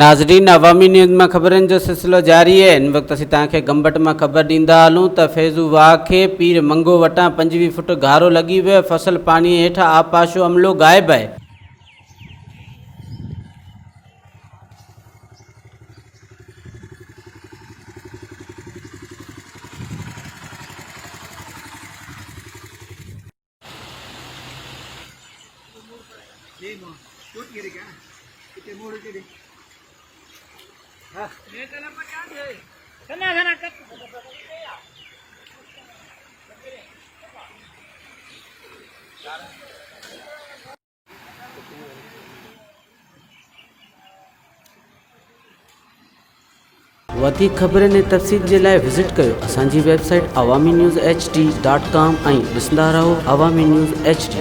नाज़रीन, अवामी न्यूज़ में ख़बरनि जो सिलसिलो जारी है। इन वक्त असीं तव्हांखे गंबट में ख़बर ॾींदा हलूं त फैज़ू वाह खे पीर मंगो वटां 25 फुट गारो लगी वियो। फसल पानी हेठां आपाशो अमलो गायब है। वधिक ख़बरनि ऐं तफ़सील जे लाइ विज़िट कयो असांजी वेबसाइट awaminews.hd.com ऐं ॾिसंदा रहो अवामी न्यूज़ HD।